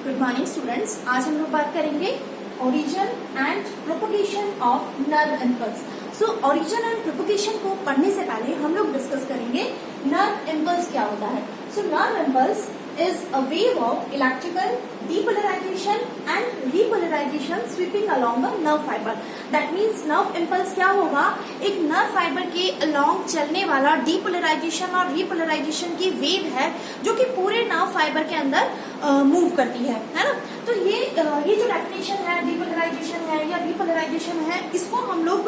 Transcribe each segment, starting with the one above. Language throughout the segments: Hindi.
Good morning students. आज हम लोग बात करेंगे origin and propagation of nerve impulse. So origin and propagation को पढ़ने से पहले हम लोग डिस्कस करेंगे नर्व इम्पल्स क्या होता है। So nerve impulse is a wave of electrical depolarization and repolarization sweeping along the nerve fiber. That means nerve impulse क्या होगा, एक nerve fiber के along चलने वाला depolarization और repolarization की wave है जो कि पूरे nerve fiber के अंदर मूव करती है ना। तो ये जो डेफिनेशन है depolarization है या repolarization है, इसको हम लोग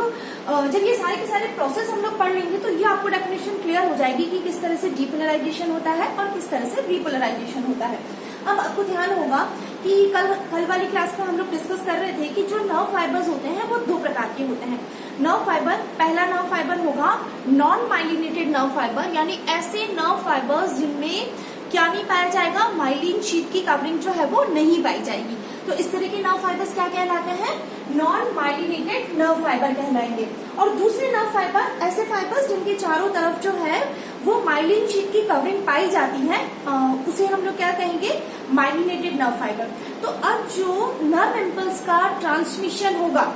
जब ये सारे के सारे प्रोसेस हम लोग पढ़ लेंगे तो ये आपको डेफिनेशन क्लियर हो जाएगी कि किस तरह से डीपोलराइजेशन होता है और किस तरह से रिपोलराइजेशन होता है। अब आपको ध्यान होगा कि कल वाली क्लास में हम लोग डिस्कस कर रहे थे कि जो नर्व फाइबर्स होते हैं वो दो प्रकार के होते हैं। नर्व फाइबर, पहला नर्व फाइबर होगा नॉन माइलिनेटेड नर्व फाइबर, यानी ऐसे नर्व फाइबर्स जिनमें क्या नहीं पाया जाएगा, माइलिन शीट की कवरिंग जो है वो नहीं पाई जाएगी। तो इस तरह के नर्व फाइबर्स क्या कहलाते हैं, नॉन माइलिनेटेड नर्व फाइबर कहलाएंगे। और दूसरे नर्व फाइबर ऐसे फाइबर्स जिनके चारों तरफ जो है वो माइलिन शीट की कवरिंग पाई जाती है, उसे हम लोग क्या कहेंगे, माइलिनेटेड नर्व फाइबर। तो अब जो नर्व इम्पल्स का ट्रांसमिशन होगा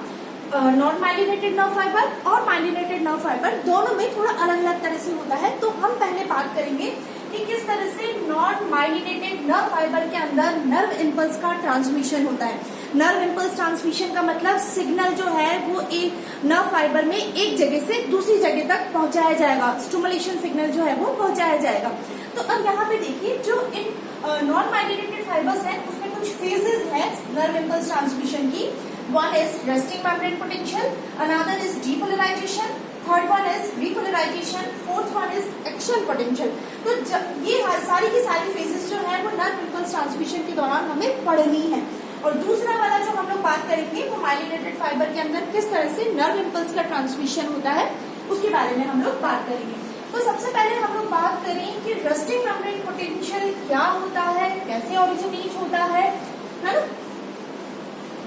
नॉन माइलिनेटेड नर्व फाइबर और माइलिनेटेड नर्व फाइबर दोनों में थोड़ा अलग अलग तरह से होता है। तो हम पहले बात करेंगे कि किस तरह से नॉन माइलिनेटेड नर्व फाइबर के अंदर नर्व इम्पल्स का ट्रांसमिशन होता है। नर्व इम्पल्स ट्रांसमिशन का मतलब सिग्नल जो है वो एक नर्व फाइबर में एक जगह से दूसरी जगह तक पहुंचाया जाएगा, स्टिमुलेशन सिग्नल जो है वो पहुंचाया जाएगा। तो अब यहाँ पे देखिए जो इन नॉन माइलिनेटेड फाइबर्स हैं उसमें कुछ फेजेस हैं नर्व इम्पल्स ट्रांसमिशन की। One is resting membrane potential, another is depolarization, third one is repolarization, fourth one is action potential. तो जब ये सारी की सारी फेजेस जो है वो नर्व इम्पल्स ट्रांसमिशन के दौरान हमें पढ़नी है। और दूसरा वाला जो हम लोग बात करेंगे वो माइलिनेटेड फाइबर के अंदर किस तरह से नर्व इम्पल्स का ट्रांसमिशन होता है उसके बारे में हम लोग बात करेंगे। तो सबसे पहले हम लोग बात करें कि रेस्टिंग मेम्ब्रेन पोटेंशियल क्या होता है, कैसे ओरिजिनेट होता है ना।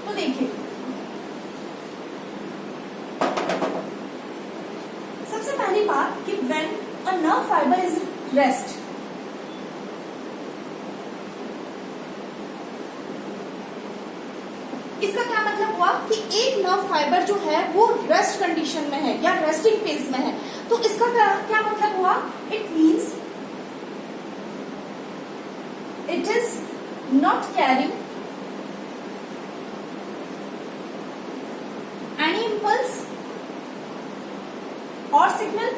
तो देखिए सबसे पहली बात कि when a nerve fibre is rest, इसका क्या मतलब हुआ कि एक नर्व फाइबर जो है वो रेस्ट कंडीशन में है या रेस्टिंग फेज में है। तो इसका क्या मतलब हुआ, it means it is not carrying any impulse और सिग्नल।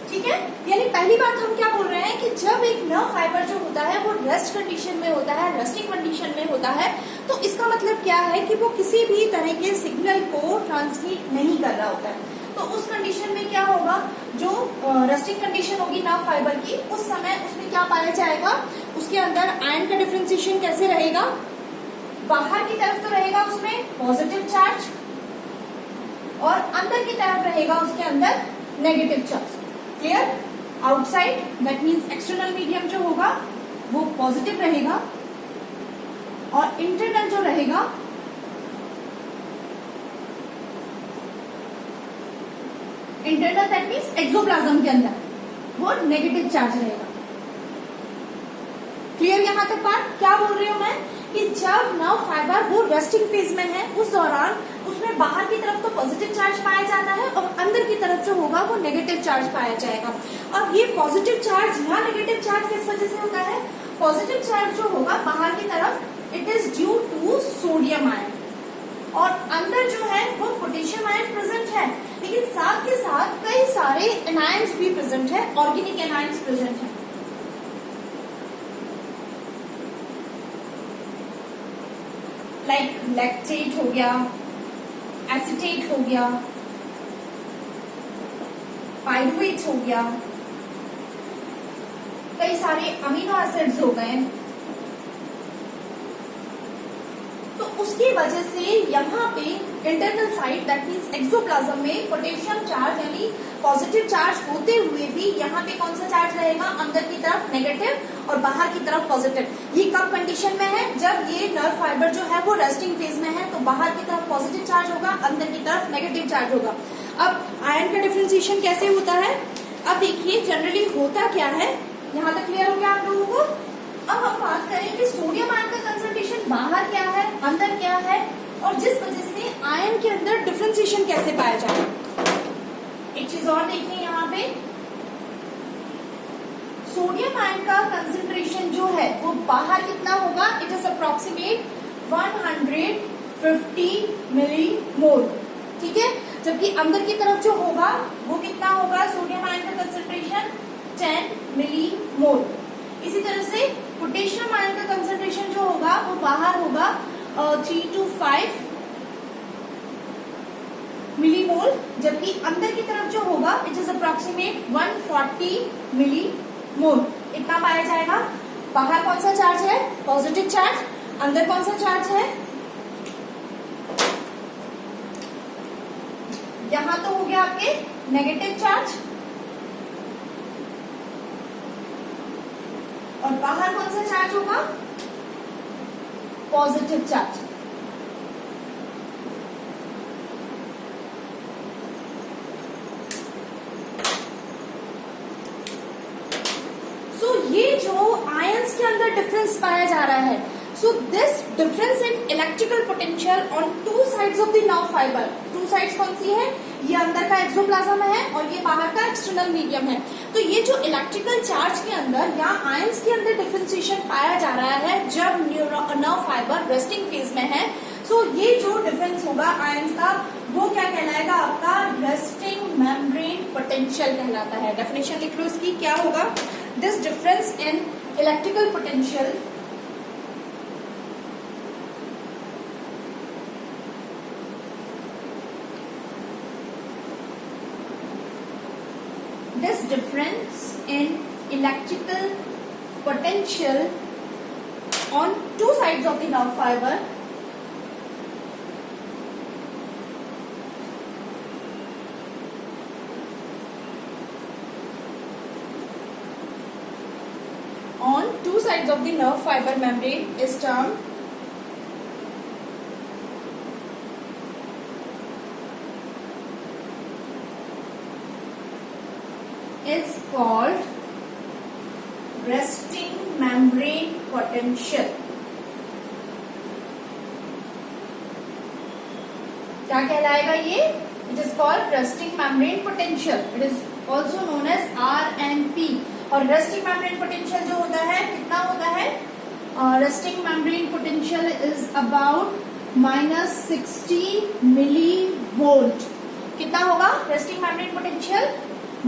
ठीक है, यानी पहली बात हम क्या बोल रहे हैं कि जब एक नर्व फाइबर जो होता है वो रेस्ट कंडीशन में होता है, रेस्टिंग कंडीशन में होता है, तो इसका मतलब क्या है कि वो किसी भी तरह के सिग्नल को ट्रांसमिट नहीं कर रहा होता है। तो उस कंडीशन में क्या होगा, जो रेस्टिंग कंडीशन होगी नर्व फाइबर की, उस समय उसमें क्या पाया जाएगा, उसके अंदर आयन का डिफरेंशिएशन कैसे रहेगा, बाहर की तरफ तो रहेगा उसमें पॉजिटिव चार्ज और अंदर की तरफ रहेगा उसके अंदर negative charge. Clear, outside that means external medium जो होगा वो पॉजिटिव रहेगा और इंटरनल जो रहेगा इंटरनल दैट मीन्स एक्सोप्लाज्म के अंदर वो नेगेटिव चार्ज रहेगा। क्लियर यहाँ तक बात, क्या बोल रही हूं मैं कि जब नर्व फाइबर वो रेस्टिंग फेज में है उस दौरान उसमें बाहर की तरफ तो पॉजिटिव चार्ज पाया जाता है और अंदर की तरफ जो होगा वो नेगेटिव चार्ज पाया जाएगा। अब ये पॉजिटिव चार्ज या नेगेटिव चार्ज किस वजह से होता है, पॉजिटिव चार्ज जो होगा बाहर की तरफ it is due to sodium ion और अंदर जो है वो पोटेशियम आयन प्रेजेंट है, लेकिन साथ के साथ कई सारे एनायंस भी प्रेजेंट है, ऑर्गेनिक एनायंस प्रेजेंट है। लाइक लैक्टेट हो गया, एसिटेट हो गया, पाइरुवेट हो गया, कई सारे अमीनो एसिड्स हो गए। तो उसकी वजह से यहाँ पे internal side that means axoplasm में पोटेशियम चार्ज यानी पॉजिटिव चार्ज होते हुए भी यहाँ पे कौन सा चार्ज रहेगा, अंदर की तरफ नेगेटिव और बाहर की तरफ पॉजिटिव। ये कब कंडीशन में है, जब ये नर्व फाइबर जो है वो रेस्टिंग फेज में है, तो बाहर की तरफ पॉजिटिव चार्ज होगा, अंदर की तरफ नेगेटिव चार्ज होगा। अब आयन का डिफरेंशिएशन कैसे होता है, अब देखिए जनरली होता क्या है, यहाँ तक क्लियर हो गया आप लोगों को। अब हम बात करें कि सोडियम आयन का कंसंट्रेशन बाहर क्या है, अंदर क्या है, और जिस वजह से आयन के अंदर डिफरेंशिएशन कैसे पाया जाए। एक चीज और देखिए यहाँ पे, सोडियम आयन का कंसंट्रेशन जो है वो बाहर कितना होगा, इट इज अप्रोक्सीमेट 150 मिलीमोल, ठीक है। जबकि अंदर की तरफ जो होगा वो कितना होगा, सोडियम आयन का कंसंट्रेशन 10 मिलीमोल। इसी तरह से पोटेशियम आयन का कंसंट्रेशन जो होगा वो बाहर होगा 3 to 5 मिलीमोल, जबकि अंदर की तरफ जो होगा इट इज अप्रोक्सीमेट 140 मिलीमोल। इतना पाया जाएगा। बाहर कौन सा चार्ज है, पॉजिटिव चार्ज, अंदर कौन सा चार्ज है, यहां तो हो गया आपके नेगेटिव चार्ज, और बाहर कौन सा चार्ज होगा, पॉजिटिव चार्ज। ये जो आयंस के अंदर डिफरेंस पाया जा रहा है, so this difference in electrical potential on two sides of the nerve fibre. Two sides कौन सी है, ये अंदर का एक्सोप्लाज्म है और ये बाहर का एक्सटर्नल मीडियम है। तो ये जो इलेक्ट्रिकल चार्ज के अंदर या आयंस के अंदर डिफरेंशिएशन पाया जा रहा है जब नर्व फाइबर रेस्टिंग फेज में है, सो ये जो डिफरेंस होगा आयंस का वो क्या कहलाएगा, आपका रेस्टिंग मेम्ब्रेन पोटेंशियल कहलाता है। डेफिनेशन लिख लो इसकी, क्या होगा, this difference in electrical potential on two sides of the nerve fiber of the nerve fiber membrane is termed is called resting membrane potential। क्या कहलाएगा ये, it is called resting membrane potential, it is also known as RMP। और रेस्टिंग मेम्ब्रेन पोटेंशियल जो होता है कितना होता है, resting membrane potential is about -60 millivolt. कितना होगा रेस्टिंग मेम्ब्रेन पोटेंशियल,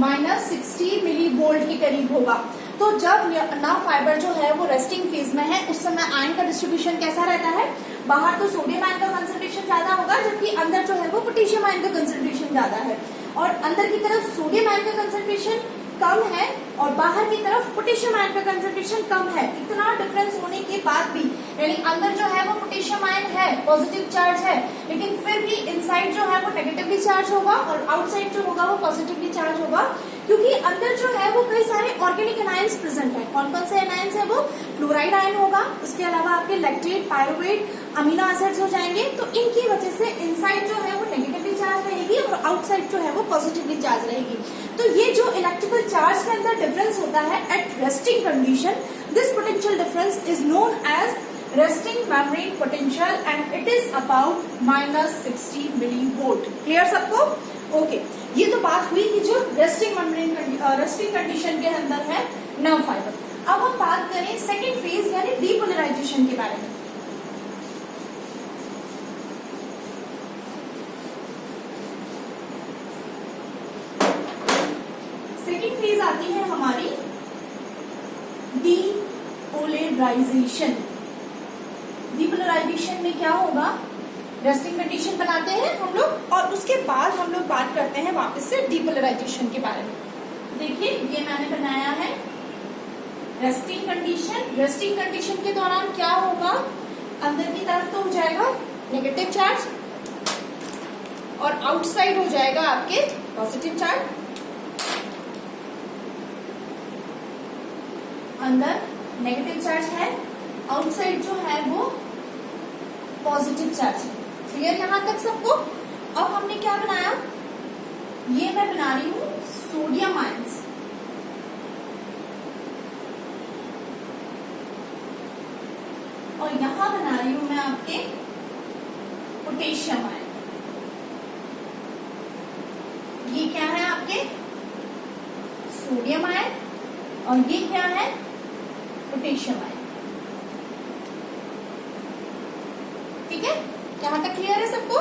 -60 मिलीवोल्ट के करीब होगा। तो जब नर्व फाइबर जो है वो रेस्टिंग फेज में है उस समय आयन का डिस्ट्रीब्यूशन कैसा रहता है, बाहर तो सोडियम आयन का कंसंट्रेशन ज्यादा होगा जबकि अंदर जो है वो पोटेशियम आयन का कंसंट्रेशन ज्यादा है, और अंदर की तरफ सोडियम आयन का कंसंट्रेशन कम है और बाहर की तरफ पोटेशियम आयन का कंसंट्रेशन कम है। इतना डिफरेंस होने के बाद भी, यानी अंदर जो है वो पोटेशियम आयन है, पॉजिटिव चार्ज है, लेकिन फिर भी इनसाइड जो है वो नेगेटिवली चार्ज होगा और आउटसाइड जो होगा वो पॉजिटिवली चार्ज होगा, क्योंकि अंदर जो है वो कई सारे ऑर्गेनिक एनायंस प्रेजेंट है। कौन कौन से एनायंस है वो, फ्लोराइड आयन होगा, उसके अलावा आपके लैक्टेट, पायरुवेट, अमीनो एसिड्स हो जाएंगे। तो इनकी वजह से इनसाइड जो है वो नेगेटिवली चार्ज रहेगी और आउटसाइड जो है वो पॉजिटिवली चार्ज रहेगी। तो ये जो इलेक्ट्रिकल चार्ज के अंदर डिफरेंस होता है at resting condition, this potential difference is known as resting membrane potential and it is about -60 millivolt. Clear सबको, ओके। ये तो बात हुई कि जो रेस्टिंग कंडीशन के अंदर है नर्व फाइबर। अब हम बात करें सेकेंड फेज यानी डीपोलराइजेशन के बारे में। सेकेंड फेज आती है हमारी डीपोलराइजेशन। डीपोलराइजेशन में क्या होगा, रेस्टिंग कंडीशन बनाते हैं हम लोग और उसके बाद हम लोग बात करते हैं वापस से डीपोलराइजेशन के बारे में। देखिए ये मैंने बनाया है रेस्टिंग कंडीशन। रेस्टिंग कंडीशन के दौरान क्या होगा, अंदर की तरफ तो हो जाएगा नेगेटिव चार्ज और आउटसाइड हो जाएगा आपके पॉजिटिव चार्ज। अंदर नेगेटिव चार्ज है, आउटसाइड जो है वो पॉजिटिव चार्ज है। क्लियर यहां तक सबको। अब हमने क्या बनाया, ये मैं बना रही हूं सोडियम आयंस। और यहां बना रही हूं मैं आपके पोटेशियम आयन। ये क्या है आपके सोडियम आयन और ये क्या है पोटेशियम आयन। ठीक है, यहां तक क्लियर है सबको?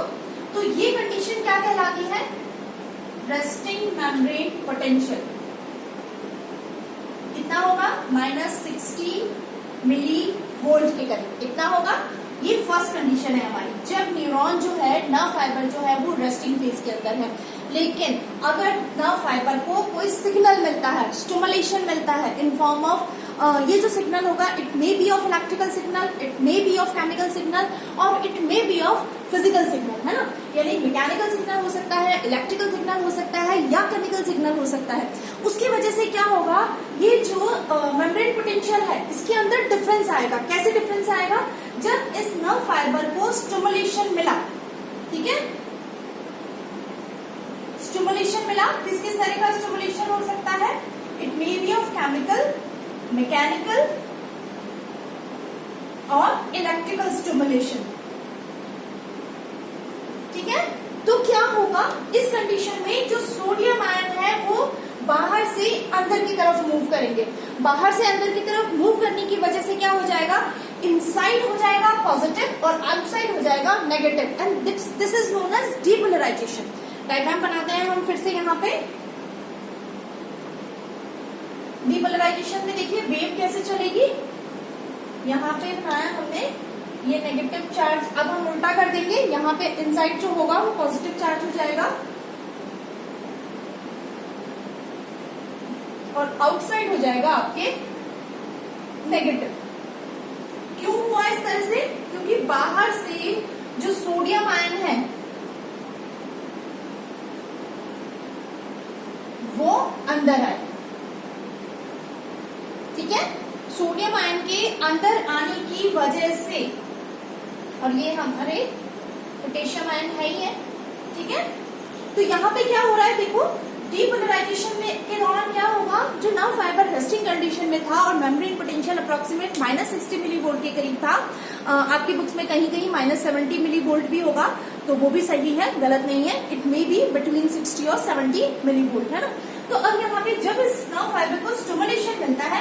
तो ये कंडीशन क्या कहलाती है? Resting membrane potential. कितना होगा? -60 मिली वोल्ट के करीब। कितना होगा? ये फर्स्ट कंडीशन है हमारी, जब न्यूरॉन जो है, नर्व फाइबर जो है वो रेस्टिंग फेज के अंदर है। लेकिन अगर नर्व फाइबर को कोई सिग्नल मिलता है, स्टिमुलेशन मिलता है इन फॉर्म ऑफ ये जो सिग्नल होगा, it may be of electrical signal, it may be of chemical signal और it may be of physical signal, है ना? यानी मैकेनिकल सिग्नल हो सकता है, इलेक्ट्रिकल सिग्नल हो सकता है या केमिकल सिग्नल हो सकता है। उसकी वजह से क्या होगा, ये जो मेम्ब्रेन पोटेंशियल है इसके अंदर डिफरेंस आएगा। कैसे डिफरेंस आएगा? जब इस नर्व फाइबर को स्टिमुलेशन मिला, ठीक है, स्टिमुलेशन मिला, किस किस तरह का स्टिमुलेशन हो सकता है? It may be of chemical, mechanical और इलेक्ट्रिकल स्टिमुलेशन। ठीक है, तो क्या होगा इस कंडीशन में? जो सोडियम आयन है वो बाहर से अंदर की तरफ मूव करेंगे। बाहर से अंदर की तरफ मूव करने की वजह से क्या हो जाएगा? इनसाइड हो जाएगा पॉजिटिव और आउटसाइड हो जाएगा negative, and this is known as depolarization. Diagram बनाते हैं हम फिर से यहाँ पे। डीपोलराइजेशन में देखिए वेव कैसे चलेगी। यहाँ पे बनाया हमने ये नेगेटिव चार्ज, अब हम उल्टा कर देंगे। यहाँ पे इनसाइड जो होगा वो पॉजिटिव चार्ज हो जाएगा और आउटसाइड हो जाएगा आपके नेगेटिव। क्यों हुआ इस तरह से? क्योंकि बाहर से जो सोडियम आयन है वो अंदर आए। ठीक है, सोडियम आयन के अंदर आने की वजह से, और ये हमारे पोटेशियम आयन है ही है। ठीक है, तो यहाँ पे क्या हो रहा है देखो, डीपोलराइजेशन में के दौरान क्या होगा, जो नर्व फाइबर रेस्टिंग कंडीशन में था और membrane potential approximate -60 millivolt के करीब था। आपकी बुक्स में कहीं कहीं -70 मिली वोल्ट भी होगा, तो वो भी सही है, गलत नहीं है। इट मे बी बिटवीन 60 और 70 मिली वोल्ट, है ना? तो अब यहाँ पे जब इस नर्व फाइबर को स्टिमुलेशन मिलता है,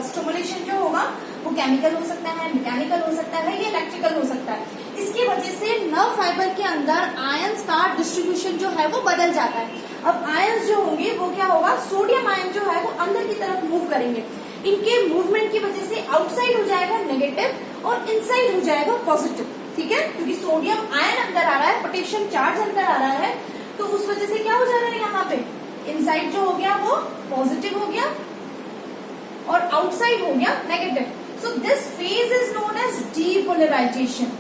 स्टिमुलेशन जो होगा वो केमिकल हो सकता है, मैकेनिकल हो सकता है या इलेक्ट्रिकल हो सकता है। इसकी वजह से नर्व फाइबर के अंदर आयंस का डिस्ट्रीब्यूशन जो है वो बदल जाता है। अब आयंस जो होंगे वो क्या होगा, सोडियम आयन जो है वो अंदर की तरफ मूव करेंगे। इनके मूवमेंट की वजह से आउटसाइड हो जाएगा नेगेटिव और इनसाइड हो जाएगा पॉजिटिव। ठीक है, क्योंकि सोडियम आयन अंदर आ रहा है, पोटेशियम चार्ज अंदर आ रहा है, तो उस वजह से क्या हो जा रहा है, यहाँ पे इनसाइड जो हो गया वो पॉजिटिव हो गया और आउटसाइड हो गया negative. So this phase is known as depolarization.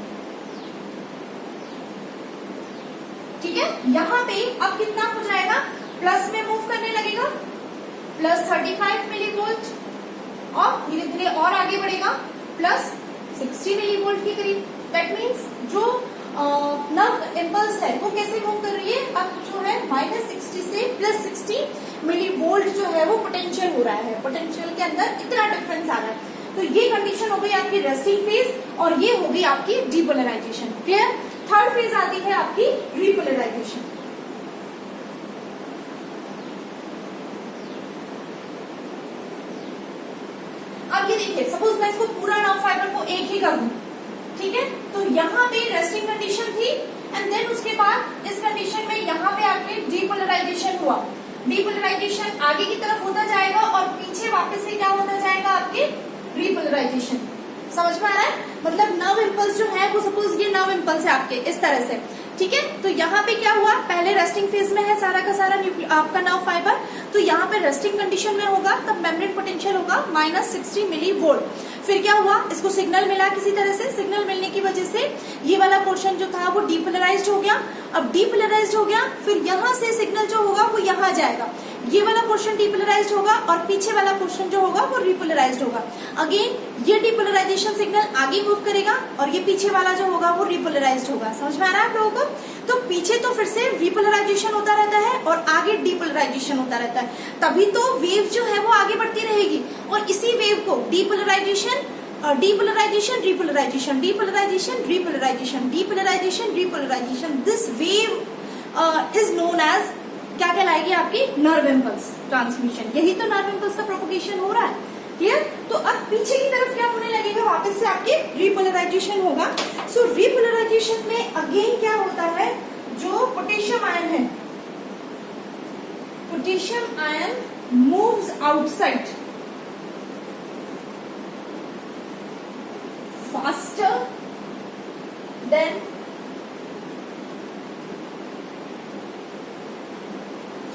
ठीक है, यहाँ पे अब कितना हो जाएगा, प्लस में मूव करने लगेगा, +35 मिली वोल्ट और धीरे धीरे और आगे बढ़ेगा +60 मिली वोल्ट के करीब। दैट मीन्स जो नर्व इम्पल्स है वो कैसे मूव कर रही है, अब जो है -60 से +60 मिली वोल्ट जो है वो पोटेंशियल हो रहा है। पोटेंशियल के अंदर इतना डिफरेंस आ रहा है। तो ये कंडीशन हो गई आपकी रेस्टिंग फेज और ये हो गई आपकी डीपोलराइजेशन। क्लियर? थर्ड फेज आती है आपकी रिपोलराइजेशन। अब ये देखिए, सपोज मैं इसको पूरा नर्व फाइबर को एक ही कर दूं, ठीक है, तो यहाँ पे रेस्टिंग कंडीशन थी एंड देन उसके बाद इस कंडीशन में यहाँ पे आके डीपोलराइजेशन हुआ। डीपोलराइजेशन आगे की तरफ होता जाएगा और पीछे वापस से क्या होता जाएगा, आपके रिपोलराइजेशन। समझ में आ रहा है? मतलब नर्व इम्पल्स जो है वो, सपोज ये नर्व इम्पल्स है आपके इस तरह से, ठीक है, तो यहाँ पे क्या हुआ, पहले रेस्टिंग फेज में है सारा का सारा आपका नर्व फाइबर, तो यहाँ पे रेस्टिंग कंडीशन में होगा तब मेम्ब्रेन पोटेंशियल होगा -60 मिली वोल्ट। फिर क्या हुआ, इसको सिग्नल मिला किसी तरह से, सिग्नल मिलने की वजह से ये वाला पोर्शन जो था वो डीपोलराइज्ड हो गया। अब डीपोलराइज्ड हो गया, फिर यहाँ से सिग्नल जो होगा वो यहाँ जाएगा, ये वाला पोर्शन डीपोलराइज्ड होगा और पीछे वाला पोर्शन जो होगा वो रिपोलराइज्ड होगा। अगेन ये डीपोलराइजेशन सिग्नल आगे मूव करेगा और ये पीछे वाला जो होगा वो रिपोलराइज्ड होगा। समझ में आ रहा है आप लोगों को? तो पीछे तो फिर से रिपोलराइजेशन होता रहता है और आगे डीपोलराइजेशन होता रहता है, तभी तो वेव जो है वो आगे बढ़ती रहेगी और इसी वेव को depolarisation depolarization, repolarization, depolarization, repolarization, depolarization, repolarization. This wave is known as क्या कहलाएगी आपकी नर्व इम्पल्स ट्रांसमिशन. यही तो नर्व इम्पल्स का प्रोपोगेशन हो रहा है. क्लियर. तो अब पीछे की तरफ क्या होने लगेगा, वापस से आपके रिपोलराइजेशन होगा. सो रिपोलराइजेशन में अगेन क्या होता है, जो पोटेशियम आयन है, potassium ion moves outside faster than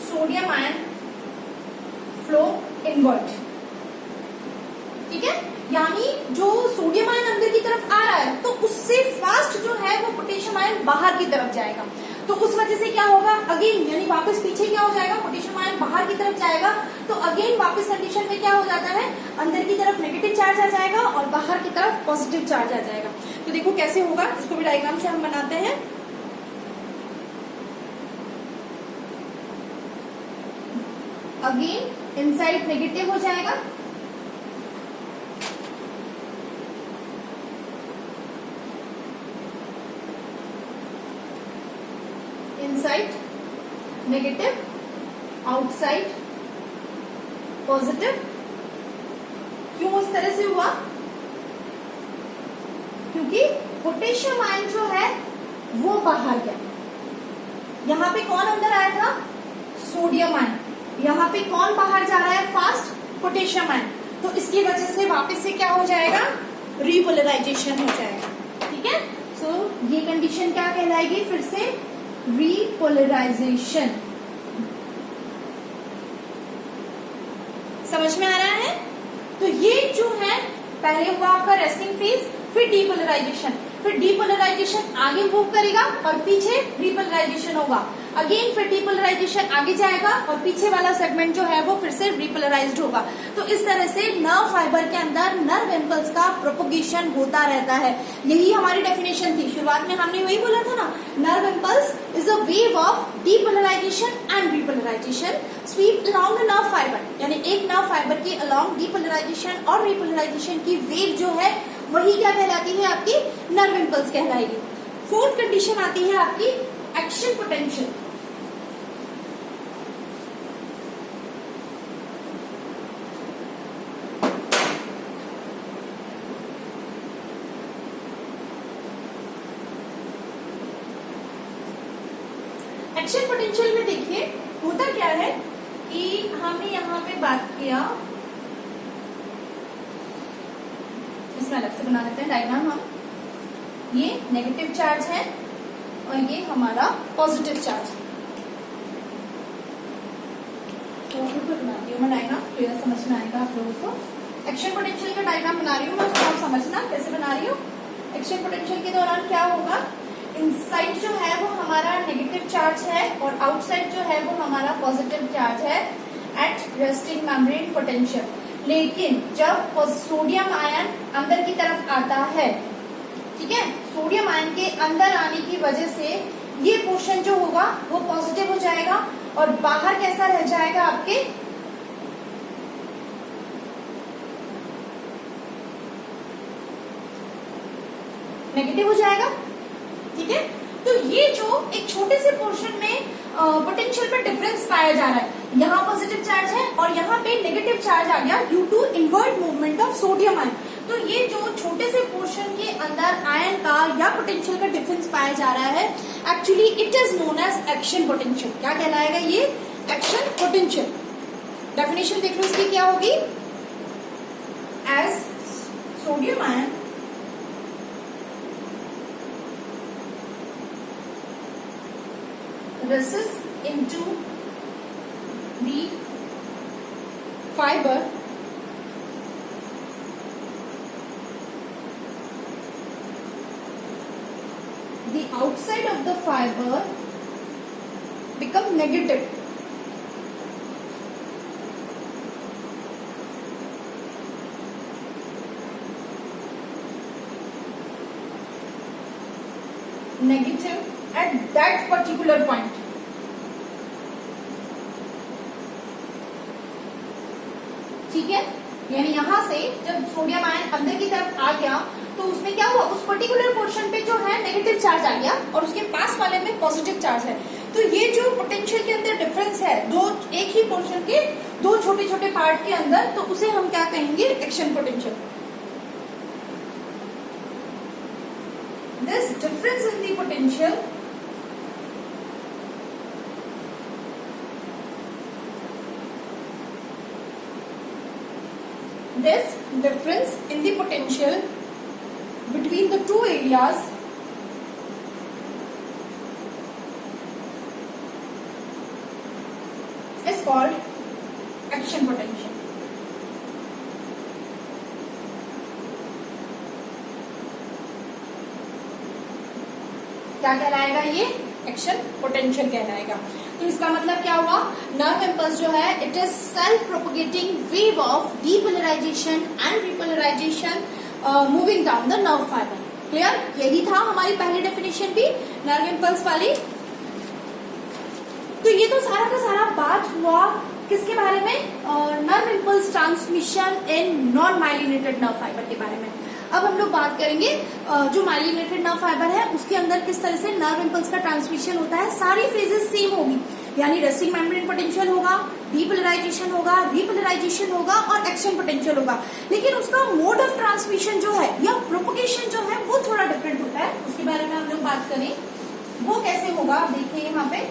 sodium ion flow inward. ठीक है. यानी जो सोडियम आयन अंदर की तरफ आ रहा है तो उससे फास्ट जो है वो पोटेशियम आयन बाहर की तरफ जाएगा. तो उस वजह से क्या होगा, अगेन यानी वापस पीछे क्या हो जाएगा, पोटेशियम आयन बाहर की तरफ जाएगा. तो अगेन वापस कंडीशन में क्या हो जाता है, अंदर की तरफ नेगेटिव चार्ज आ जाएगा और बाहर की तरफ पॉजिटिव चार्ज आ जाएगा. तो देखो कैसे होगा, इसको भी डायग्राम से हम बनाते हैं. अगेन इनसाइड नेगेटिव हो जाएगा, इनसाइड नेगेटिव, आउटसाइड पॉजिटिव. क्यों इस तरह से हुआ, क्योंकि पोटेशियम आयन जो है वो बाहर गया. यहां पे कौन अंदर आया था, सोडियम आयन. यहां पे कौन बाहर जा रहा है फास्ट, पोटेशियम आयन. तो इसकी वजह से वापस से क्या हो जाएगा, रिपोलराइजेशन हो जाएगा. ठीक है. सो ये कंडीशन क्या कहलाएगी, फिर से रिपोलराइजेशन. समझ में आ रहा है. तो ये जो है पहले हुआ आपका रेस्टिंग फेज, फिर डीपोलराइजेशन, फिर डीपोलराइजेशन आगे मूव करेगा और पीछे रिपोलराइजेशन होगा. अगेन फिर डीपोलराइजेशन आगे जाएगा और पीछे वाला सेगमेंट जो है वो फिर से रिपोलराइज्ड होगा. तो इस तरह से नर्व फाइबर के अंदर नर्व इम्पल्स का प्रोपोगेशन होता रहता है. यही हमारी डेफिनेशन थी. शुरुआत में हमने वही बोला था ना, nerve impulse is a wave of depolarization and repolarization sweep along the nerve fibre. यानी एक नर्व फाइबर की अलोंग डीपोलराइजेशन और रिपोलराइजेशन की वेव जो है वही क्या कहलाती है, आपकी नर्व इम्पल्स कहलाएगी. फोर्थ कंडीशन आती है आपकी एक्शन पोटेंशियल. एक्शन पोटेंशियल में देखिए होता क्या है कि हमने यहाँ पे बात किया, इसमें अलग से बना लेते हैं डायग्राम हम. ये नेगेटिव चार्ज है और ये हमारा पॉजिटिव चार्ज है. तो बनाती हूँ मैं डायग्राम, क्लियर समझ में आएगा आप लोगों को. एक्शन पोटेंशियल का डायग्राम बना रही हूँ मैं, उसको आप समझना कैसे बना रही हूँ. एक्शन पोटेंशियल के दौरान क्या होगा, इनसाइड जो है वो हमारा नेगेटिव चार्ज है और आउटसाइड जो है वो हमारा पॉजिटिव चार्ज है एट रेस्टिंग मेम्ब्रेन पोटेंशियल. लेकिन जब सोडियम आयन अंदर की तरफ आता है, ठीक है, सोडियम आयन के अंदर आने की वजह से ये पोर्शन जो होगा वो पॉजिटिव हो जाएगा और बाहर कैसा रह जाएगा, आपके नेगेटिव हो जाएगा. ठीक है. तो ये जो एक छोटे से पोर्शन में पोटेंशियल में डिफरेंस पाया जा रहा है, यहाँ पॉजिटिव चार्ज है और यहाँ पे नेगेटिव चार्ज आ गया due to invert movement of sodium ion. तो ये जो छोटे से पोर्शन के अंदर आयन का या पोटेंशियल का डिफरेंस पाया जा रहा है, actually it is known as action potential. क्या कहलाएगा ये, एक्शन पोटेंशियल. डेफिनेशन देख लो इसकी क्या होगी, as sodium ion rushes into the fiber, the outside of the fiber become negative. Negative at that particular point. ठीक है. यानी यहाँ से जब सोडियम आयन अंदर की तरफ आ गया तो उसमें क्या हुआ, उस पर्टिकुलर पोर्शन पे जो है नेगेटिव चार्ज आ गया और उसके पास वाले में पॉजिटिव चार्ज है। तो ये जो पोटेंशियल के अंदर डिफरेंस है दो, एक ही पोर्शन के दो छोटे छोटे पार्ट के अंदर, तो उसे हम क्या कहेंगे, action potential. This difference in the potential this difference in the potential between the two areas is called action potential. क्या कहलाएगा ये, एक्शन पोटेंशियल कहलाएगा। तो इसका मतलब क्या हुआ, नर्व इम्पल्स जो है it is self propagating wave of depolarization and repolarization moving down the nerve fibre. Clear, यही था हमारी पहली डेफिनेशन भी नर्व इम्पल्स वाली। तो ये तो सारा का सारा बात हुआ किसके बारे में, nerve impulse transmission in non myelinated nerve fibre के बारे में। अब हम लोग बात करेंगे जो माइलिनेटेड नर्व फाइबर है उसके अंदर किस तरह से नर्व इम्पल्स का ट्रांसमिशन होता है। सारी फेजेस सेम होगी, यानी रेस्टिंग मेम्ब्रेन पोटेंशियल होगा, डीपोलराइजेशन होगा, रिपोलराइजेशन होगा और एक्शन पोटेंशियल होगा। लेकिन उसका मोड ऑफ ट्रांसमिशन जो है या प्रोपोगेशन जो है वो थोड़ा डिफरेंट होता है। उसके बारे में हम लोग बात करें वो कैसे होगा, देखिए यहाँ पे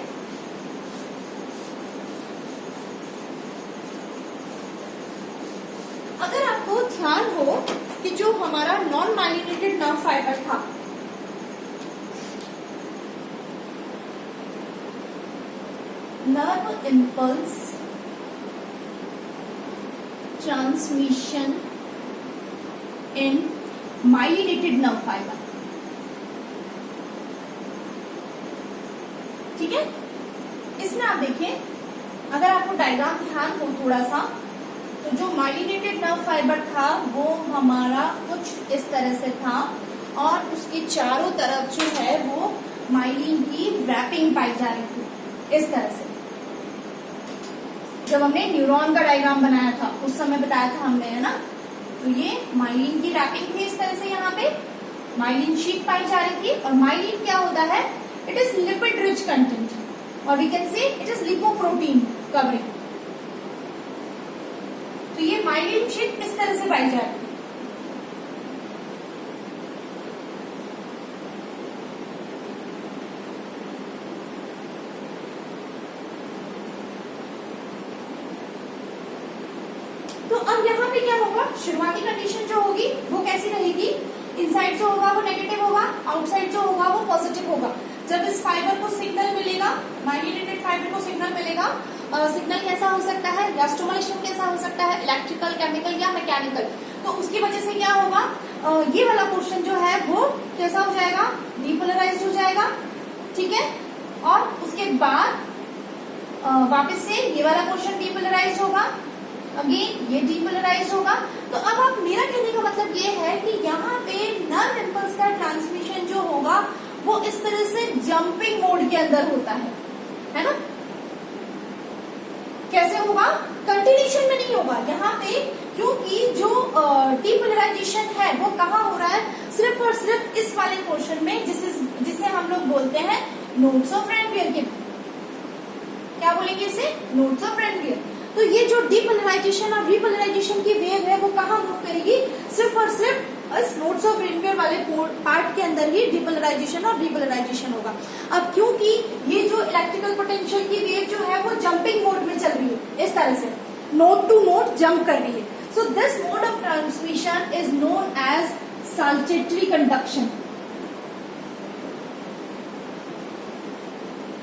अगर आपको ध्यान हो कि जो हमारा नॉन माइलिनेटेड नर्व फाइबर था, nerve impulse transmission in myelinated nerve fibre, ठीक है। इसमें आप देखिए, अगर आपको डायग्राम ध्यान हो थोड़ा सा, तो जो माइलिनेटेड नर्व फाइबर था वो हमारा कुछ इस तरह से था और उसके चारों तरफ जो है वो माइलिन की रैपिंग पाई जा रही थी इस तरह से। जब हमने न्यूरॉन का डायग्राम बनाया था उस समय बताया था हमने, है ना। तो ये माइलिन की रैपिंग थी इस तरह से, यहाँ पे माइलिन शीट पाई जा रही थी। और माइलिन क्या होता है, it is lipid rich content और we can say it is lipoprotein covering. तो ये माइलिन शीट इस तरह से पाई जाती है। तो अब यहाँ पे क्या होगा, शुरुआती कंडीशन जो होगी वो कैसी रहेगी, इनसाइड जो होगा वो नेगेटिव होगा, आउटसाइड जो होगा वो पॉजिटिव होगा। जब इस फाइबर को सिग्नल मिलेगा, माइलिनेटेड फाइबर को सिग्नल मिलेगा, सिग्नल कैसा हो सकता है, या स्टिमुलेशन कैसा हो सकता है, इलेक्ट्रिकल, केमिकल या मैकेनिकल, तो उसकी वजह से क्या होगा, ये वाला पोर्शन जो है वो कैसा हो जाएगा, डीपोलराइज हो जाएगा, ठीक है। और उसके बाद वापस से ये वाला पोर्शन डीपोलराइज होगा, अगेन ये डीपोलराइज होगा। तो अब आप, मेरा कहने का मतलब ये है कि यहाँ पे नर्व इम्पल्स का ट्रांसमिशन जो होगा वो इस तरह से जंपिंग मोड के अंदर होता है ना। कैसे होगा, कंटिन्यूशन में नहीं होगा यहाँ पे, क्योंकि जो डीपोलराइजेशन है वो कहाँ हो रहा है, सिर्फ और सिर्फ इस वाले पोर्शन में, जिसे हम लोग बोलते हैं नोड्स ऑफ रैनवियर के। क्या बोलेंगे इसे, नोड्स ऑफ रैनवियर। तो ये जो डीपोलराइजेशन और रिपोलराइजेशन की वेव है वो कहाँ मूव करेगी, सिर्फ और सिर्फ इस नोड्स ऑफ रैनवियर वाले पार्ट के अंदर ही डीपोलराइजेशन और रिपोलराइजेशन होगा। अब क्योंकि ये जो इलेक्ट्रिकल पोटेंशियल की वेव जो है वो जंपिंग मोड में चल रही है, इस तरह से नोड टू नोड जंप कर रही है, so this mode of transmission is known as saltatory conduction.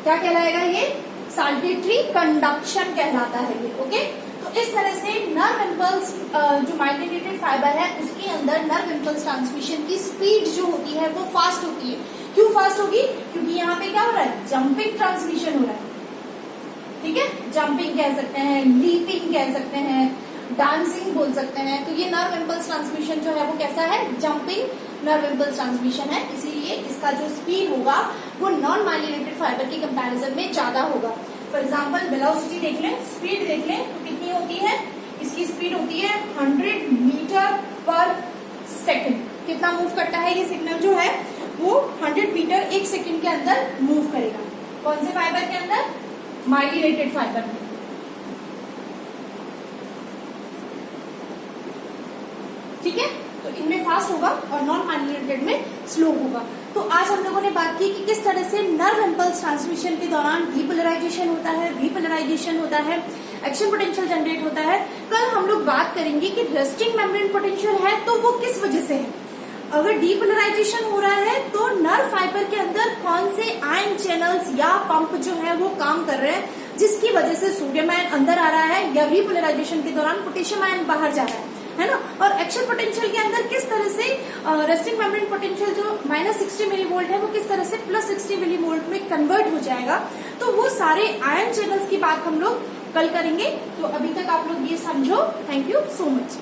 क्या कहलाएगा ये, साल्टेटरी कंडक्शन कहलाता है ये, ओके। तो इस तरह से नर्व इम्पल्स जो माइलिनेटेड फाइबर है उसके अंदर नर्व इम्पल्स ट्रांसमिशन की स्पीड जो होती है वो फास्ट होती है। क्यों फास्ट होगी, क्योंकि यहाँ पे क्या हो रहा है, जंपिंग ट्रांसमिशन हो रहा है, ठीक है। जंपिंग कह सकते हैं, लीपिंग कह सकते हैं, डांसिंग बोल सकते हैं। तो ये नर्व इम्पल्स ट्रांसमिशन जो है वो कैसा है, जंपिंग नर्व इम्पल्स ट्रांसमिशन है, इसीलिए इसका जो स्पीड होगा वो नॉन माइलिनेटेड फाइबर के कंपैरिजन में ज्यादा होगा। फॉर एग्जाम्पल वेलोसिटी देख लें, स्पीड देख लें, तो कितनी होती है, इसकी स्पीड होती है 100 मीटर पर सेकेंड। कितना मूव करता है ये सिग्नल जो है वो 100 मीटर एक सेकेंड के अंदर मूव करेगा। कौन से फाइबर के अंदर? माइलिनेटेड फाइबर में। ठीक है, तो इनमें फास्ट होगा और नॉन माइलिनेटेड में स्लो होगा। तो आज हम लोगों ने बात की कि किस तरह से नर्व इम्पल्स ट्रांसमिशन के दौरान डीपोलराइजेशन होता है, रीपोलराइजेशन होता है, एक्शन पोटेंशियल जनरेट होता है। कल हम लोग बात करेंगे कि रेस्टिंग मेम्ब्रेन पोटेंशियल है तो वो किस वजह से है। अगर डीपोलराइजेशन हो रहा है तो नर्व फाइबर के अंदर कौन से आयन चैनल्स या पंप जो है वो काम कर रहे हैं, जिसकी वजह से सोडियम आयन अंदर आ रहा है या रीपोलराइजेशन के दौरान पोटेशियम आयन बाहर जा रहा है ना। और एक्शन पोटेंशियल के अंदर किस तरह से रेस्टिंग मेम्ब्रेन पोटेंशियल जो -60 मिलीवोल्ट है वो किस तरह से +60 मिलीवोल्ट में कन्वर्ट हो जाएगा। तो वो सारे आयन चैनल्स की बात हम लोग कल करेंगे। तो अभी तक आप लोग ये समझो। Thank you so much.